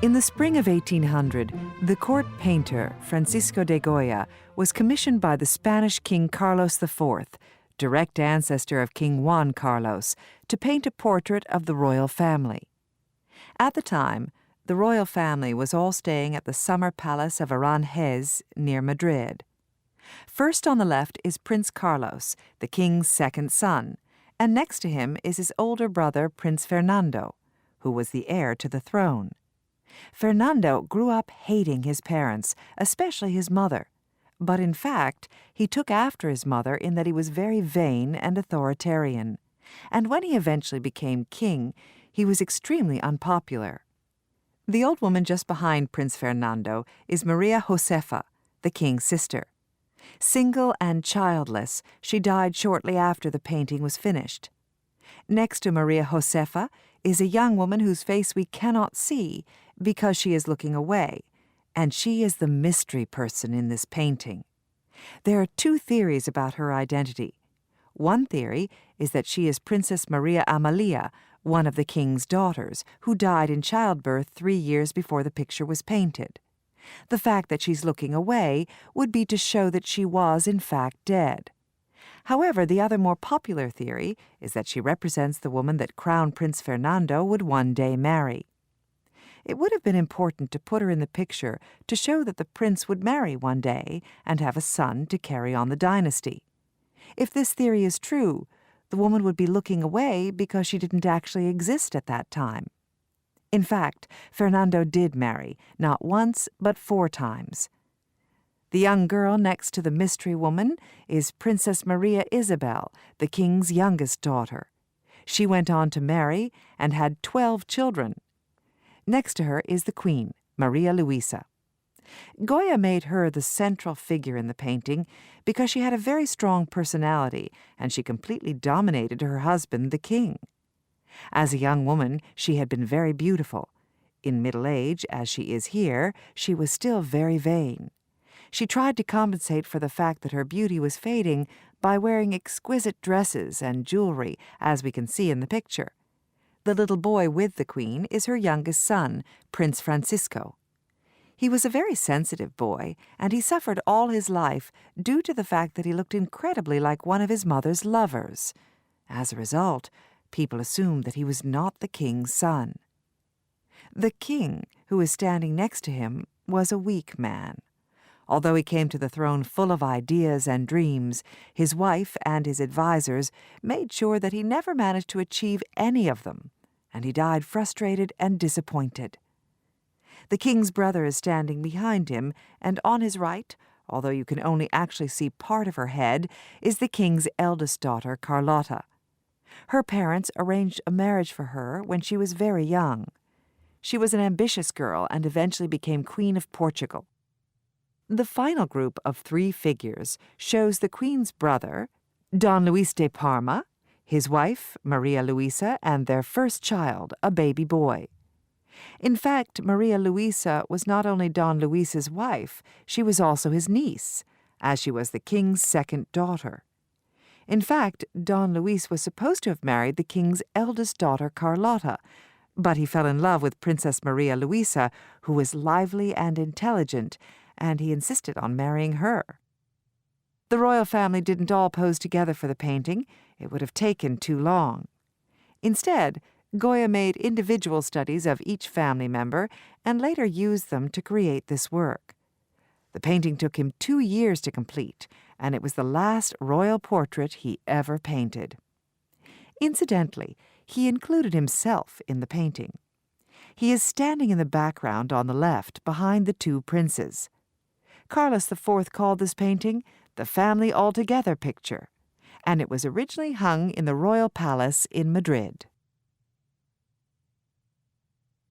In the spring of 1800, the court painter Francisco de Goya was commissioned by the Spanish King Carlos IV, direct ancestor of King Juan Carlos, to paint a portrait of the royal family. At the time, the royal family was all staying at the summer palace of Aranjuez near Madrid. First on the left is Prince Carlos, the king's second son, and next to him is his older brother Prince Fernando, who was the heir to the throne. Fernando grew up hating his parents, especially his mother, but in fact, he took after his mother in that he was very vain and authoritarian, and when he eventually became king, he was extremely unpopular. The old woman just behind Prince Fernando is Maria Josefa, the king's sister. Single and childless, she died shortly after the painting was finished. Next to Maria Josefa is a young woman whose face we cannot see because she is looking away, and she is the mystery person in this painting. There are two theories about her identity. One theory is that she is Princess Maria Amalia, one of the king's daughters, who died in childbirth 3 years before the picture was painted. The fact that she's looking away would be to show that she was, in fact, dead. However, the other more popular theory is that she represents the woman that Crown Prince Fernando would one day marry. It would have been important to put her in the picture to show that the prince would marry one day and have a son to carry on the dynasty. If this theory is true, the woman would be looking away because she didn't actually exist at that time. In fact, Fernando did marry, not once, but 4 times. The young girl next to the mystery woman is Princess Maria Isabel, the king's youngest daughter. She went on to marry and had 12 children. Next to her is the queen, Maria Luisa. Goya made her the central figure in the painting because she had a very strong personality and she completely dominated her husband, the king. As a young woman, she had been very beautiful. In middle age, as she is here, she was still very vain. She tried to compensate for the fact that her beauty was fading by wearing exquisite dresses and jewelry, as we can see in the picture. The little boy with the queen is her youngest son, Prince Francisco. He was a very sensitive boy, and he suffered all his life due to the fact that he looked incredibly like one of his mother's lovers. As a result, people assumed that he was not the king's son. The king, who is standing next to him, was a weak man. Although he came to the throne full of ideas and dreams, his wife and his advisers made sure that he never managed to achieve any of them, and he died frustrated and disappointed. The king's brother is standing behind him, and on his right, although you can only actually see part of her head, is the king's eldest daughter, Carlotta. Her parents arranged a marriage for her when she was very young. She was an ambitious girl and eventually became Queen of Portugal. The final group of 3 figures shows the Queen's brother, Don Luis de Parma, his wife, Maria Luisa, and their first child, a baby boy. In fact, Maria Luisa was not only Don Luis's wife, she was also his niece, as she was the king's second daughter. In fact, Don Luis was supposed to have married the king's eldest daughter, Carlotta, but he fell in love with Princess Maria Luisa, who was lively and intelligent, and he insisted on marrying her. The royal family didn't all pose together for the painting. It would have taken too long. Instead, Goya made individual studies of each family member and later used them to create this work. The painting took him 2 years to complete, and it was the last royal portrait he ever painted. Incidentally, he included himself in the painting. He is standing in the background on the left behind the 2 princes. Carlos IV called this painting the Family Altogether picture, and it was originally hung in the royal palace in Madrid.